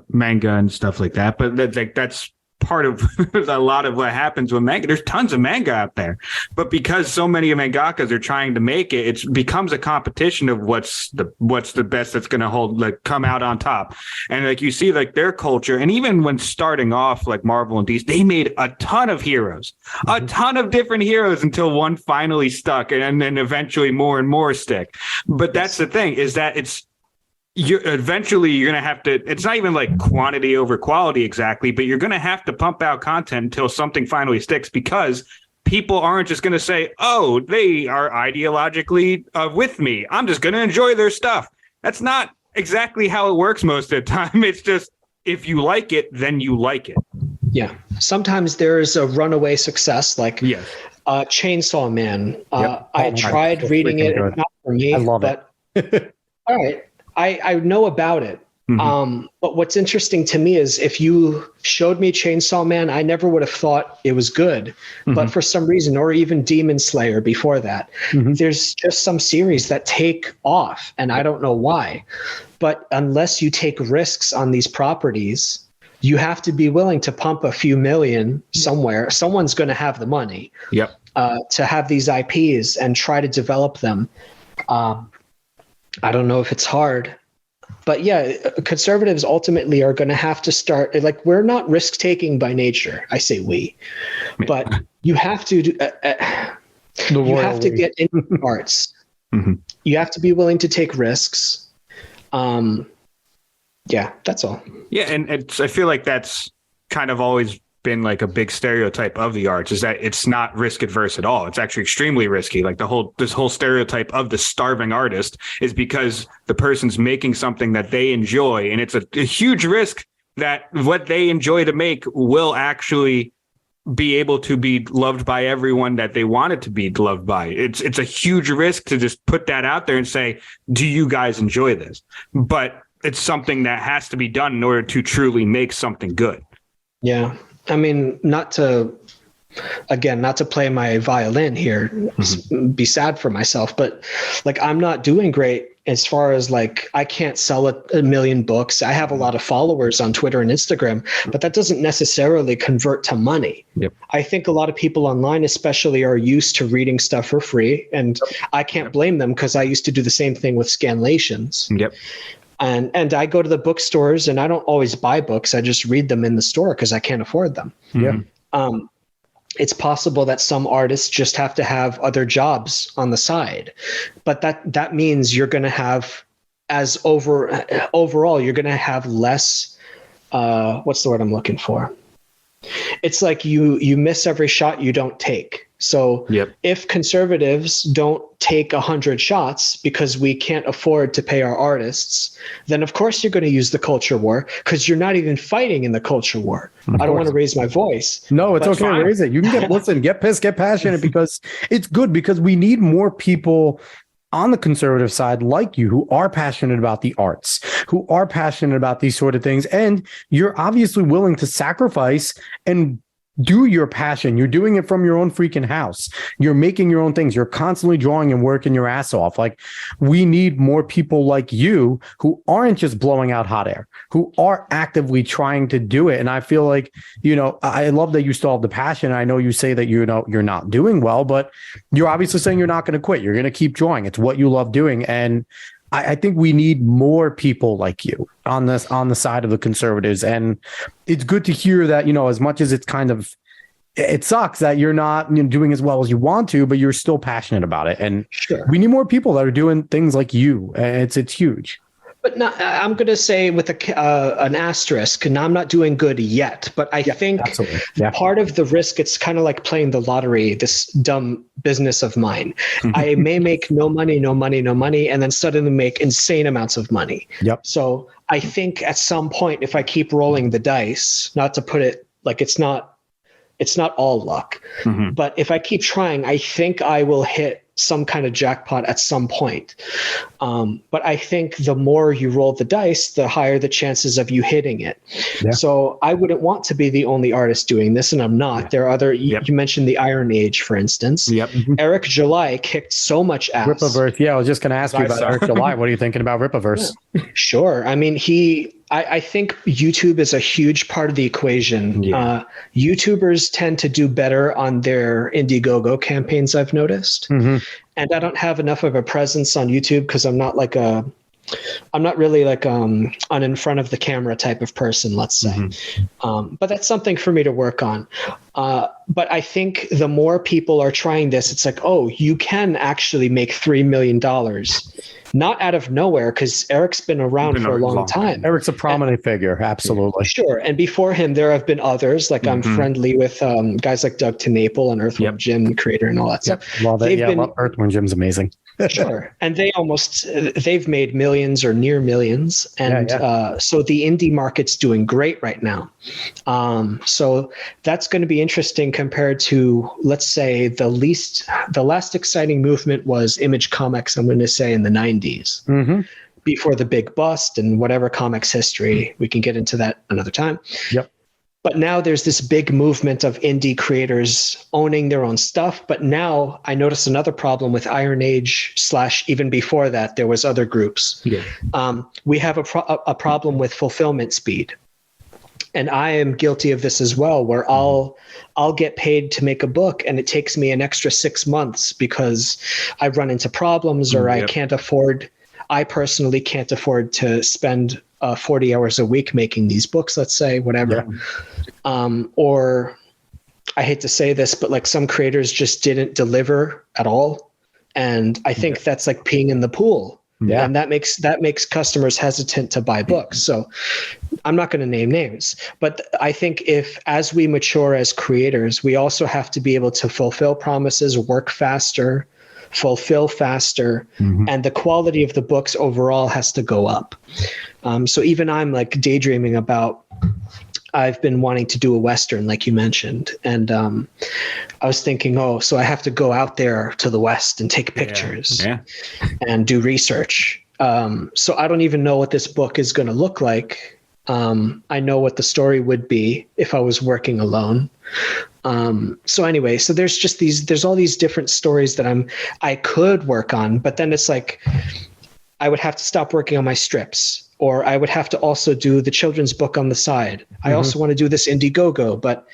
manga and stuff like that, but that's part of a lot of what happens with manga. There's tons of manga out there, but because so many mangakas are trying to make it, it becomes a competition of what's the best that's going to come out on top. And like you see, like, their culture, and even when starting off, like Marvel and DC, they made a ton of heroes, a ton of different heroes, until one finally stuck, and then eventually more and more stick. But that's the thing, is that you're going to have to, it's not even like quantity over quality exactly, but you're going to have to pump out content until something finally sticks, because people aren't just going to say, oh, they are ideologically with me, I'm just going to enjoy their stuff. That's not exactly how it works most of the time. It's just, if you like it, then you like it. Yeah. Sometimes there's a runaway success, like Chainsaw Man. I tried reading it. It's not for me. I love it. All right. I know about it. But what's interesting to me is if you showed me Chainsaw Man, I never would have thought it was good. But for some reason, or even Demon Slayer before that, there's just some series that take off, and I don't know why. But unless you take risks on these properties, you have to be willing to pump a few million somewhere. Someone's going to have the money to have these IPs and try to develop them. I don't know if it's hard. But yeah, conservatives ultimately are going to have to start, like, we're not risk taking by nature. I say we, but you have to get into the arts. You have to be willing to take risks. Yeah, that's all. Yeah. And I feel like that's kind of always been like a big stereotype of the arts, is that it's not risk adverse at all. It's actually extremely risky. Like this whole stereotype of the starving artist is because the person's making something that they enjoy, and it's a huge risk that what they enjoy to make will actually be able to be loved by everyone that they want it to be loved by. It's a huge risk to just put that out there and say, do you guys enjoy this? But it's something that has to be done in order to truly make something good. Yeah. I mean, not to play my violin here, be sad for myself, but like, I'm not doing great as far as like, I can't sell a million books. I have a lot of followers on Twitter and Instagram, but that doesn't necessarily convert to money. I think a lot of people online especially are used to reading stuff for free, and I can't blame them, because I used to do the same thing with scanlations. And I go to the bookstores, and I don't always buy books. I just read them in the store because I can't afford them. It's possible that some artists just have to have other jobs on the side, but that means you're going to have, overall, you're going to have less. What's the word I'm looking for? It's like you miss every shot you don't take. So if conservatives don't take 100 shots because we can't afford to pay our artists, then of course you're going to use the culture war, because you're not even fighting in the culture war. I don't want to raise my voice. No, it's okay to raise it. You can get pissed, get passionate, because it's good, because we need more people on the conservative side like you, who are passionate about the arts, who are passionate about these sort of things. And you're obviously willing to sacrifice and do your passion. You're doing it from your own freaking house. You're making your own things. You're constantly drawing and working your ass off. Like, we need more people like you who aren't just blowing out hot air, who are actively trying to do it. And I feel like, I love that you still have the passion. I know you say that, you're not doing well, but you're obviously saying you're not going to quit. You're going to keep drawing. It's what you love doing. And I think we need more people like you on the side of the conservatives. And it's good to hear that, as much as it's it sucks that you're not doing as well as you want to, but you're still passionate about it. And we need more people that are doing things like you. It's huge. But I'm going to say with an asterisk, and I'm not doing good yet, but I think part of the risk, it's kind of like playing the lottery, this dumb business of mine. I may make no money, and then suddenly make insane amounts of money. So I think at some point, if I keep rolling the dice, not to put it like it's not all luck, but if I keep trying, I think I will hit some kind of jackpot at some point. But I think the more you roll the dice, the higher the chances of you hitting it. So I wouldn't want to be the only artist doing this, and I'm not. There are other, you mentioned the Iron Age, for instance. Eric July kicked so much ass. Rippaverse. Yeah, I was just going to ask you about Eric July. What are you thinking about Rippaverse? Sure. I mean, I think YouTube is a huge part of the equation. YouTubers tend to do better on their Indiegogo campaigns, I've noticed. And I don't have enough of a presence on YouTube because I'm not like a I'm not really like an in front of the camera type of person, let's say. But that's something for me to work on. But I think the more people are trying this, it's like, oh, you can actually make $3 million. Not out of nowhere, because Eric's been around for a long time. Eric's a prominent figure, absolutely. Sure. And before him, there have been others. Like I'm friendly with guys like Doug TeNapel and Earthworm Jim, creator and all that stuff. Well, Earthworm Jim's amazing. Sure. And they've made millions or near millions. And so the indie market's doing great right now. So that's going to be interesting compared to, let's say, the last exciting movement was Image Comics, I'm going to say, in the 90s. Before the big bust and whatever comics history. We can get into that another time. Yep. But now there's this big movement of indie creators owning their own stuff. But now I noticed another problem with Iron Age / even before that, there was other groups. Yeah. We have a problem with fulfillment speed. And I am guilty of this as well, where I'll get paid to make a book and it takes me an extra 6 months because I run into problems or I personally can't afford to spend 40 hours a week making these books, let's say, whatever. Yeah. Or I hate to say this, but like some creators just didn't deliver at all. And I think that's like peeing in the pool. Yeah. And that makes customers hesitant to buy books. So I'm not going to name names, but I think as we mature as creators, we also have to be able to fulfill promises, work faster, fulfill faster, and the quality of the books overall has to go up. So even I'm like daydreaming about, I've been wanting to do a Western, like you mentioned. And I was thinking, so I have to go out there to the West and take pictures and do research. So I don't even know what this book is going to look like. I know what the story would be if I was working alone. So anyway, so there's all these different stories that I could work on, but then it's like, I would have to stop working on my strips, or I would have to also do the children's book on the side. I also want to do this Indiegogo, but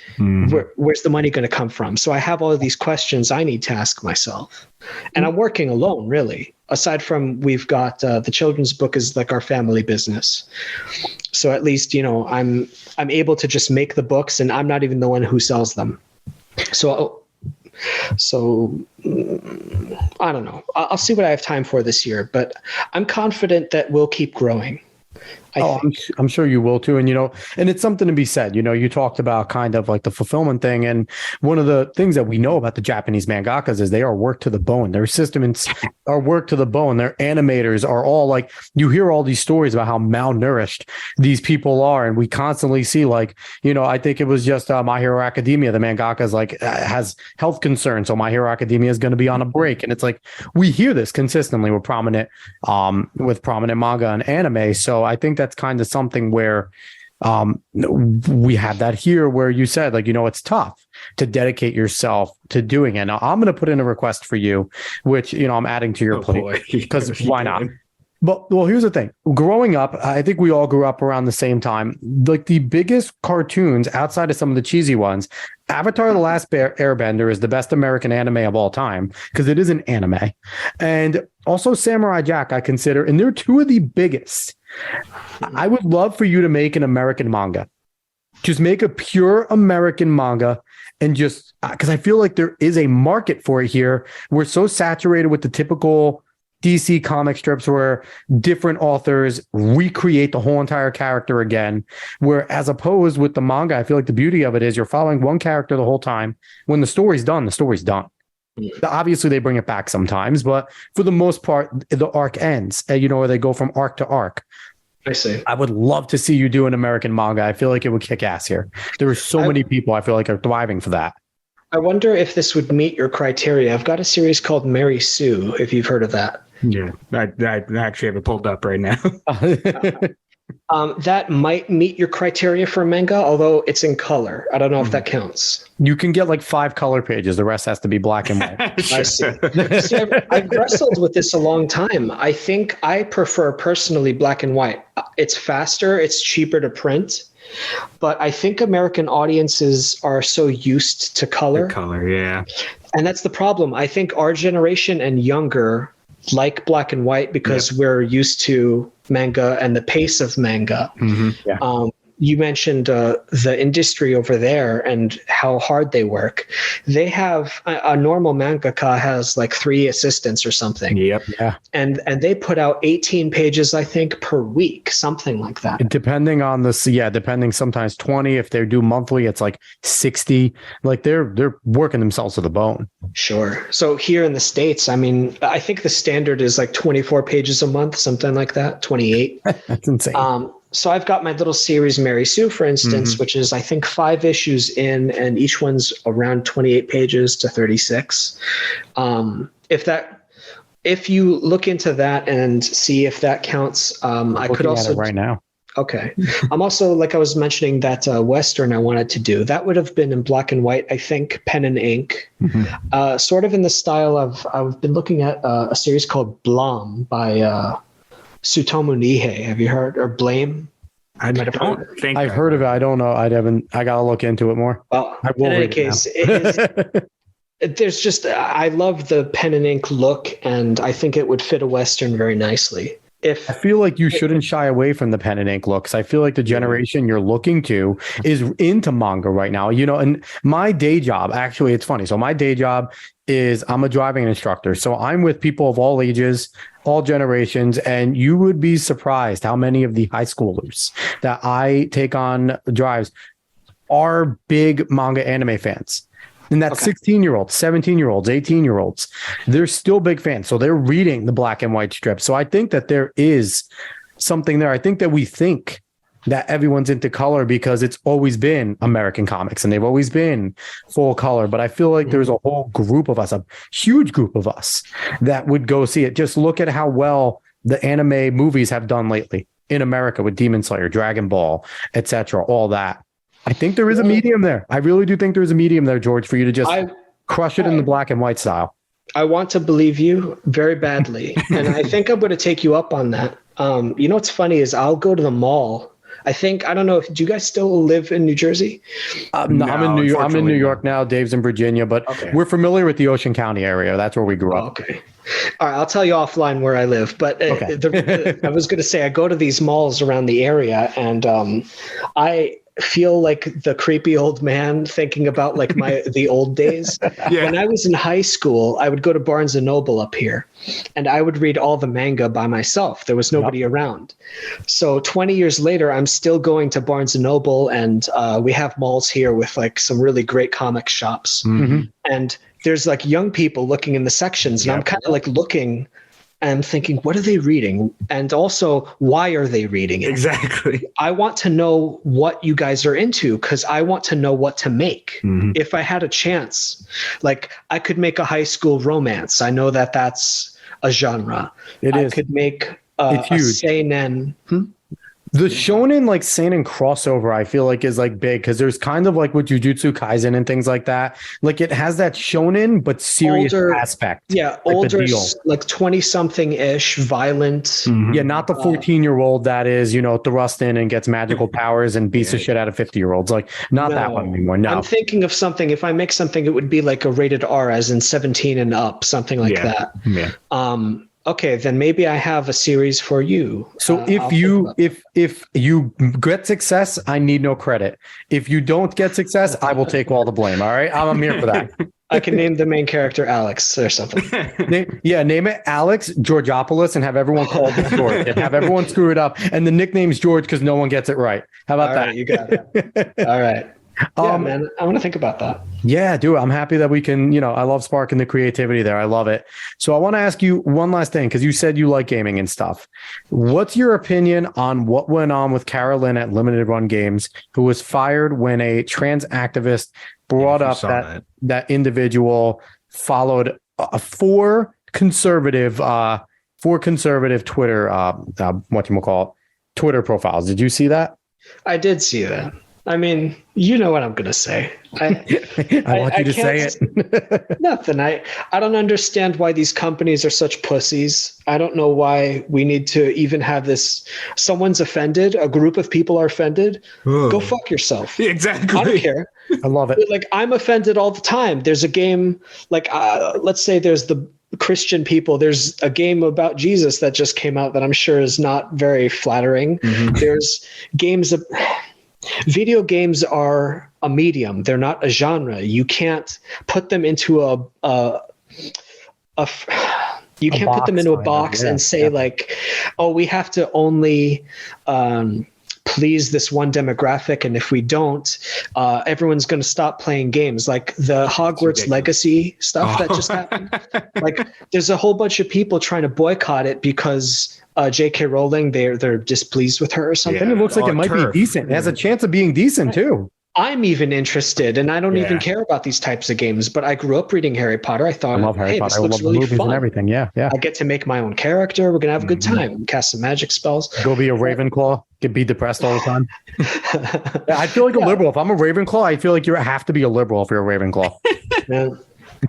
where's the money going to come from? So I have all of these questions I need to ask myself, and I'm working alone, really. Aside from we've got the children's book is like our family business. So at least, I'm able to just make the books and I'm not even the one who sells them. So I don't know. I'll see what I have time for this year, but I'm confident that we'll keep growing. I'm sure you will too. And, and it's something to be said, you talked about kind of like the fulfillment thing. And one of the things that we know about the Japanese mangakas is they are worked to the bone. Their systems are worked to the bone. Their animators are all like, you hear all these stories about how malnourished these people are. And we constantly see like, I think it was just My Hero Academia. The mangaka is like, has health concerns. So My Hero Academia is going to be on a break. And it's like, we hear this consistently with prominent manga and anime. So I think that's kind of something where we have that here where you said, like, it's tough to dedicate yourself to doing it. Now, I'm going to put in a request for you, which, I'm adding to your plate because why not? But, well, here's the thing. Growing up, I think we all grew up around the same time. Like the biggest cartoons outside of some of the cheesy ones, Avatar: The Last Airbender is the best American anime of all time because it is an anime. And also Samurai Jack, I consider, and they're two of the biggest. I would love for you to make an American manga. Just make a pure American manga and just because I feel like there is a market for it here. We're so saturated with the typical DC comic strips where different authors recreate the whole entire character again, where as opposed with the manga, I feel like the beauty of it is you're following one character the whole time. When the story's done, the story's done. Obviously, they bring it back sometimes, but for the most part, the arc ends, or they go from arc to arc. I see. I would love to see you do an American manga. I feel like it would kick ass here. There are so many people I feel like are thriving for that. I wonder if this would meet your criteria. I've got a series called Mary Sue, if you've heard of that. Yeah, I actually have it pulled up right now. That might meet your criteria for manga, although it's in color. I don't know if that counts. You can get like 5 color pages. The rest has to be black and white. I see. I've wrestled with this a long time. I think I prefer personally black and white. It's faster. It's cheaper to print. But I think American audiences are so used to color. Color, yeah. And that's the problem. I think our generation and younger like black and white because we're used to manga and the pace of manga. You mentioned the industry over there and how hard they work. They have a normal mangaka has like 3 assistants or something. And they put out 18 pages, I think, per week, something like that. Depending on depending, sometimes 20. If they do monthly, it's like 60. Like they're working themselves to the bone. Sure. So here in the States, I mean, I think the standard is like 24 pages a month, something like that, 28. That's insane. So I've got my little series, Mary Sue, for instance, which is, I think, 5 issues in, and each one's around 28 pages to 36. If you look into that and see if that counts, I could also right now. Okay. I'm also, like I was mentioning, that Western I wanted to do. That would have been in black and white, I think, pen and ink. Sort of in the style of, I've been looking at a series called Blom by Tsutomu Nihei. Have you heard? Or Blame? I might have heard. I've heard of it. I don't know. I gotta look into it more. Well, in any case, there's just, I love the pen and ink look, and I think it would fit a Western very nicely. I feel like you shouldn't shy away from the pen and ink looks. I feel like the generation you're looking to is into manga right now. And my day job, actually, it's funny. So my day job is I'm a driving instructor. So I'm with people of all ages, all generations, and you would be surprised how many of the high schoolers that I take on drives are big manga anime fans. And that's 16-year-olds, 17-year-olds, 18-year-olds. They're still big fans. So they're reading the black and white strips. So I think that there is something there. I think that we think that everyone's into color because it's always been American comics and they've always been full color. But I feel like there's a whole group of us, a huge group of us that would go see it. Just look at how well the anime movies have done lately in America with Demon Slayer, Dragon Ball, etc., all that. I think there is a medium there. I really do think there's a medium there, George, for you to just crush it in the black and white style. I want to believe you very badly. And I think I'm going to take you up on that. What's funny is I'll go to the mall. I don't know, do you guys still live in New Jersey? No, I'm in New York. I'm in New York now. Dave's in Virginia, but we're familiar with the Ocean County area. That's where we grew up. Okay. All right. I'll tell you offline where I live, but I was going to say, I go to these malls around the area, and I feel like the creepy old man thinking about like the old days. When I was in high school, I would go to Barnes and Noble up here, and I would read all the manga by myself. There was nobody around. So 20 years later, I'm still going to Barnes and Noble, and we have malls here with like some really great comic shops. And there's like young people looking in the sections, and I'm kind of like looking and thinking, what are they reading? And also, why are they reading it? Exactly. I want to know what you guys are into, because I want to know what to make. If I had a chance, like I could make a high school romance. I know that that's a genre. I could make a seinen. The shonen, like seinen crossover, I feel like is like big because there's kind of like with Jujutsu Kaisen and things like that. Like it has that shonen but serious aspect. Yeah, like older, like 20-something-ish, violent. Yeah, not the 14-year-old that is, thrust in and gets magical powers and beats the shit out of 50-year-olds. Like not that one anymore. No, I'm thinking of something. If I make something, it would be like a rated R, as in 17 and up, something like that. Yeah. Okay, then maybe I have a series for you. So if you get success, I need no credit. If you don't get success, I will take all the blame. All right, I'm here for that. I can name the main character Alex or something. Name it Alex Georgopoulos and have everyone call him George and have everyone screw it up. And the nickname's George because no one gets it right. How about that? Right, you got it. All right. Yeah, man, I want to think about that. Yeah, dude, I'm happy that we can, I love sparking the creativity there. I love it. So I want to ask you one last thing, because you said you like gaming and stuff. What's your opinion on what went on with Carolyn at Limited Run Games, who was fired when a trans activist brought up that individual followed four conservative Twitter, Twitter profiles. Did you see that? I did see that. I mean, you know what I'm going to say. I want you to say it. Nothing. I don't understand why these companies are such pussies. I don't know why we need to even have this. Someone's offended. A group of people are offended. Ugh. Go fuck yourself. Exactly. I don't care. I love it. But, like, I'm offended all the time. There's a game, like, let's say there's Christian people, there's a game about Jesus that just came out that I'm sure is not very flattering. There's video games are a medium. They're not a genre. You can't put them into a box and say like, oh, we have to only please this one demographic, and if we don't, everyone's going to stop playing games. Like the Hogwarts Legacy stuff that just happened. Like there's a whole bunch of people trying to boycott it because J.K. Rowling, they're displeased with her or something. And it looks like it might be decent. It has a chance of being decent too. I'm even interested, and I don't even care about these types of games, but I grew up reading Harry Potter. I thought, I love Harry Potter. This looks really fun. And everything. Yeah. I get to make my own character. We're going to have a good time, cast some magic spells. Go be a Ravenclaw, be depressed all the time. I feel like a liberal. If I'm a Ravenclaw, I feel like you have to be a liberal if you're a Ravenclaw.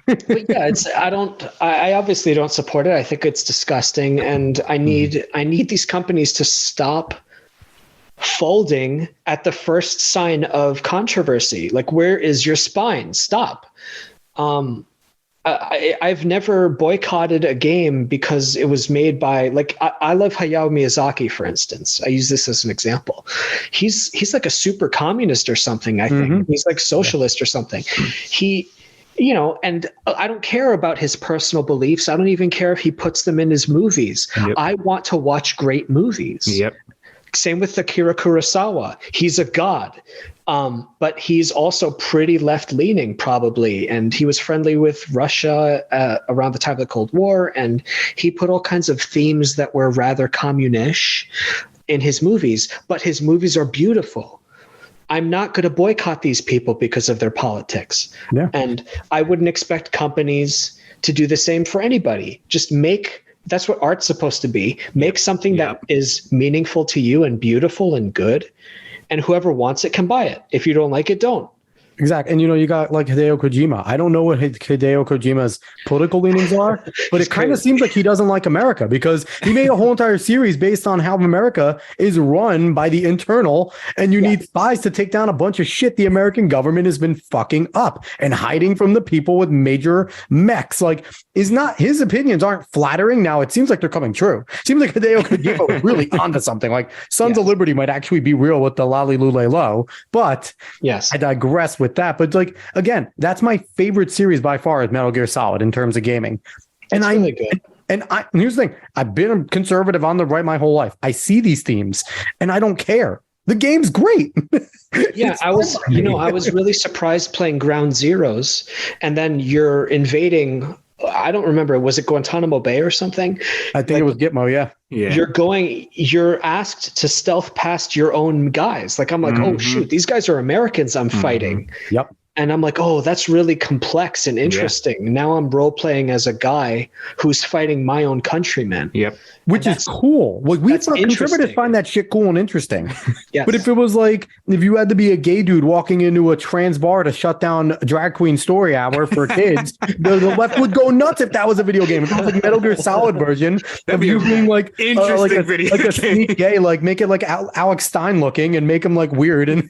But yeah, I obviously don't support it. I think it's disgusting, and I need these companies to stop folding at the first sign of controversy. Like, where is your spine? Stop. I've never boycotted a game because it was made by, like, I love Hayao Miyazaki, for instance. I use this as an example. He's like a super communist or something, I think. He's like socialist or something. And I don't care about his personal beliefs. I don't even care if he puts them in his movies. I want to watch great movies. Same with Akira Kurosawa. He's a god, but he's also pretty left-leaning, probably. And he was friendly with Russia around the time of the Cold War, and he put all kinds of themes that were rather communish in his movies. But his movies are beautiful. I'm not going to boycott these people because of their politics. And I wouldn't expect companies to do the same for anybody. Just that's what art's supposed to be. Make something that is meaningful to you and beautiful and good, and whoever wants it can buy it. If you don't like it, don't. Exactly. And, you got like Hideo Kojima. I don't know what Hideo Kojima's political leanings are, but it kind of seems like he doesn't like America, because he made a whole entire series based on how America is run by the internal, and you need spies to take down a bunch of shit the American government has been fucking up and hiding from the people with major mechs. Like, his opinions aren't flattering. Now it seems like they're coming true. It seems like Hideo Kojima was really onto something. Like Sons of Liberty might actually be real with the Lali Lule Lo, but I digress with that. But like, again, that's my favorite series by far is Metal Gear Solid in terms of gaming. And it's really good. And here's the thing. I've been a conservative on the right my whole life. I see these themes and I don't care. The game's great. I was really surprised playing Ground Zeroes, and then you're invading, I don't remember, was it Guantanamo Bay or something? I think it was Gitmo, yeah. You're asked to stealth past your own guys. Like, I'm like, oh shoot, these guys are Americans I'm fighting. Yep. And I'm like, oh, that's really complex and interesting. Now I'm role playing as a guy who's fighting my own countrymen. Which is cool. Like, we conservatives find that shit cool and interesting. But if it was like, if you had to be a gay dude walking into a trans bar to shut down Drag Queen Story Hour for kids, the left would go nuts if that was a video game. If it was like Metal Gear Solid version of you being like, like a sneak gay, like make it like Alex Stein looking and make him like weird and.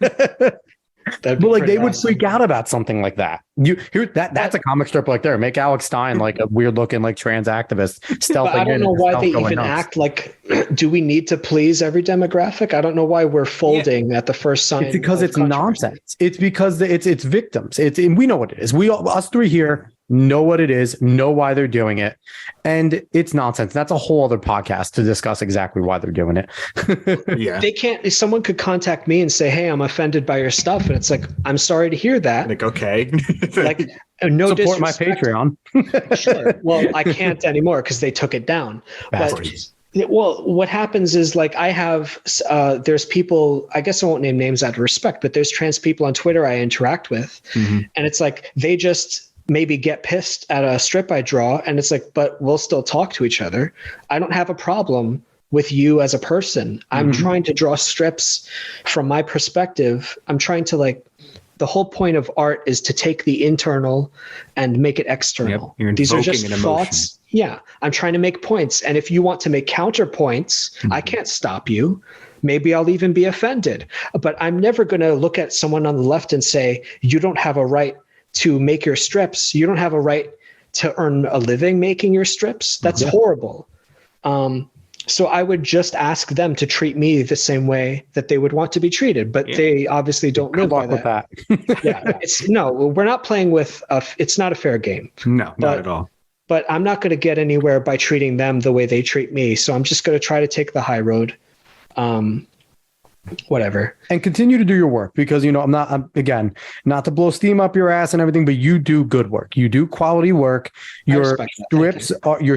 But like they would freak out about something like that. That's a comic strip like there. Make Alex Stein like a weird looking like trans activist stealthing. I don't know why they even act like. Do we need to please every demographic? I don't know why we're folding at the first sign. It's because it's nonsense. It's because it's victims. And we know what it is. Us three here know what it is, know why they're doing it, and it's nonsense. That's a whole other podcast to discuss exactly why they're doing it. They can't. If someone could contact me and say, "Hey, I'm offended by your stuff," and it's like, "I'm sorry to hear that." Like, okay, like no support my Patreon. Sure. Well, I can't anymore because they took it down. Bastards. Well, what happens is, like, I have there's people, I guess I won't name names out of respect, but there's trans people on Twitter I interact with, and it's like they just maybe get pissed at a strip I draw, and it's like, but we'll still talk to each other. I don't have a problem with you as a person. I'm trying to draw strips from my perspective. I'm trying to, like, the whole point of art is to take the internal and make it external. These are just thoughts. I'm trying to make points. And if you want to make counterpoints, I can't stop you. Maybe I'll even be offended. But I'm never going to look at someone on the left and say, you don't have a right to make your strips. You don't have a right to earn a living making your strips. That's horrible. So I would just ask them to treat me the same way that they would want to be treated, but they obviously don't live by that. We're not playing with it's not a fair game. No, not at all. But I'm not going to get anywhere by treating them the way they treat me. So I'm just going to try to take the high road. Whatever. And continue to do your work, because, I'm not to blow steam up your ass and everything, but you do good work. You do quality work. Your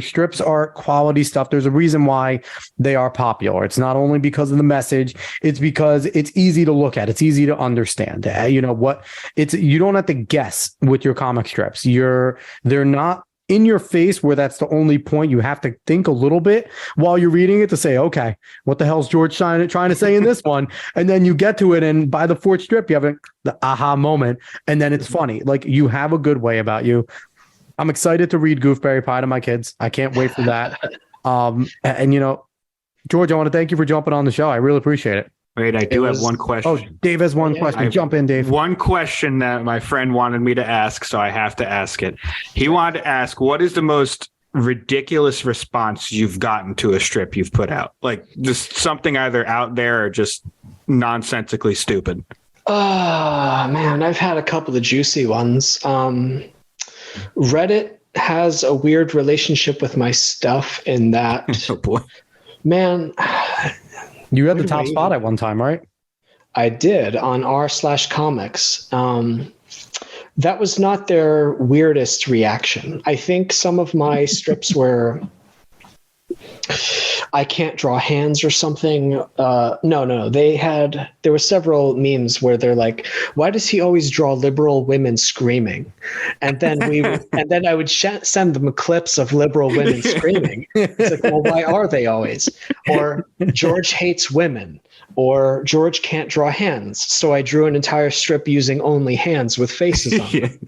strips are quality stuff. There's a reason why they are popular. It's not only because of the message, it's because it's easy to look at. It's easy to understand. You don't have to guess with your comic strips. They're not in your face where that's the only point. You have to think a little bit while you're reading it to say, okay, what the hell's George trying to say in this one? And then you get to it, and by the fourth strip, you have the aha moment, and then it's funny. Like, you have a good way about you. I'm excited to read Goofberry Pie to my kids. I can't wait for that. George, I want to thank you for jumping on the show. I really appreciate it. Wait, I do have one question. Oh, Dave has one question. Jump in, Dave. One question that my friend wanted me to ask, so I have to ask it. He wanted to ask, what is the most ridiculous response you've gotten to a strip you've put out? Like, just something either out there or just nonsensically stupid. Oh, man, I've had a couple of juicy ones. Reddit has a weird relationship with my stuff in that. Oh, boy. Man... You had the top spot at one time, right? I did on r/comics. That was not their weirdest reaction. I think some of my strips were, I can't draw hands or something. No. There were several memes where they're like, why does he always draw liberal women screaming? And then I would send them clips of liberal women screaming. It's like, well, why are they always? Or George hates women, or George can't draw hands. So I drew an entire strip using only hands with faces on them.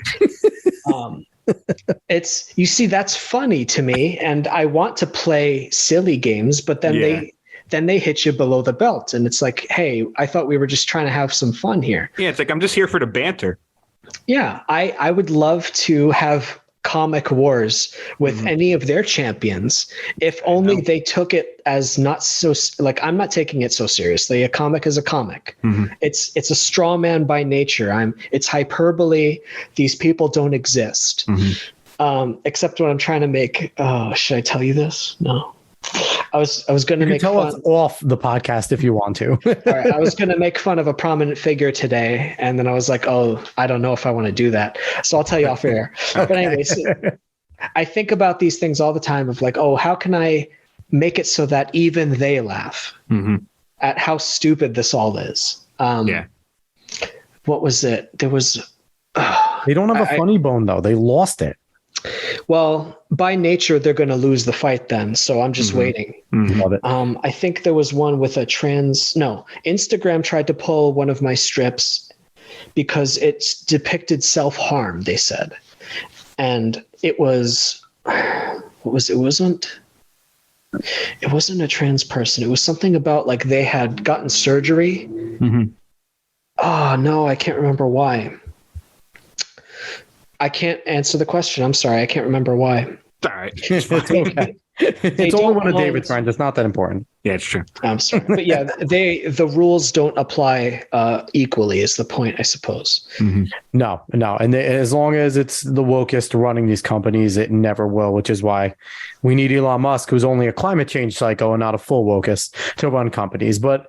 You see, that's funny to me, and I want to play silly games, but then they hit you below the belt, and it's like, hey, I thought we were just trying to have some fun here. Yeah, it's like, I'm just here for the banter. Yeah, I would love to have comic wars with any of their champions, if only they took it as not so, like, I'm not taking it so seriously. A comic is a comic. It's a straw man by nature. It's hyperbole. These people don't exist. Except when I'm trying to make, should I tell you this? No. I was going to make tell fun. us off the podcast if you want to. All right, I was going to make fun of a prominent figure today, and then I was like, oh, I don't know if I want to do that. So I'll tell you off air. Okay. But anyways, I think about these things all the time of like, oh, how can I make it so that even they laugh at how stupid this all is? What was it? There was... they don't have a funny bone, though. They lost it. Well, by nature, they're going to lose the fight then. So I'm just waiting. Love it. I think there was one with Instagram tried to pull one of my strips because it depicted self-harm, they said. And it was, it wasn't a trans person. It was something about like they had gotten surgery. Oh, no, I can't remember why. I can't answer the question. I'm sorry. I can't remember why. All right. It's okay. It's only one of David's friends. It's not that important. Yeah, it's true. I'm sorry. But yeah, the rules don't apply equally is the point, I suppose. No. And as long as it's the wokest running these companies, it never will, which is why we need Elon Musk, who's only a climate change psycho and not a full wokest, to run companies. But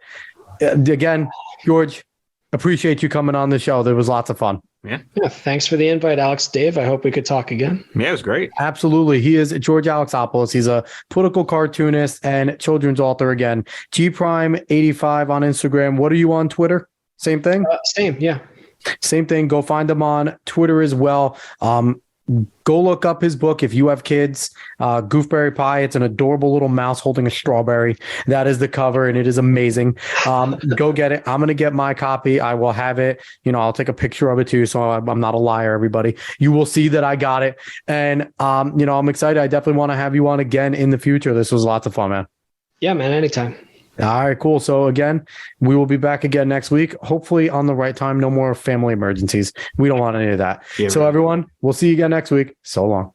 again, George, appreciate you coming on the show. There was lots of fun. Yeah. Thanks for the invite, Alex. Dave, I hope we could talk again. Yeah, it was great. Absolutely. He is George Alexopoulos. He's a political cartoonist and children's author again. GPrime85 on Instagram. What are you on Twitter? Same thing? Same, yeah. Same thing. Go find him on Twitter as well. Go look up his book if you have kids. Goofberry Pie. It's an adorable little mouse holding a strawberry. That is the cover, and it is amazing. Go get it. I'm going to get my copy. I will have it. I'll take a picture of it too, so I'm not a liar, everybody. You will see that I got it. And, I'm excited. I definitely want to have you on again in the future. This was lots of fun, man. Yeah, man. Anytime. All right, cool. So again, we will be back again next week, hopefully on the right time. No more family emergencies. We don't want any of that. Yeah, so everyone, we'll see you again next week. So long.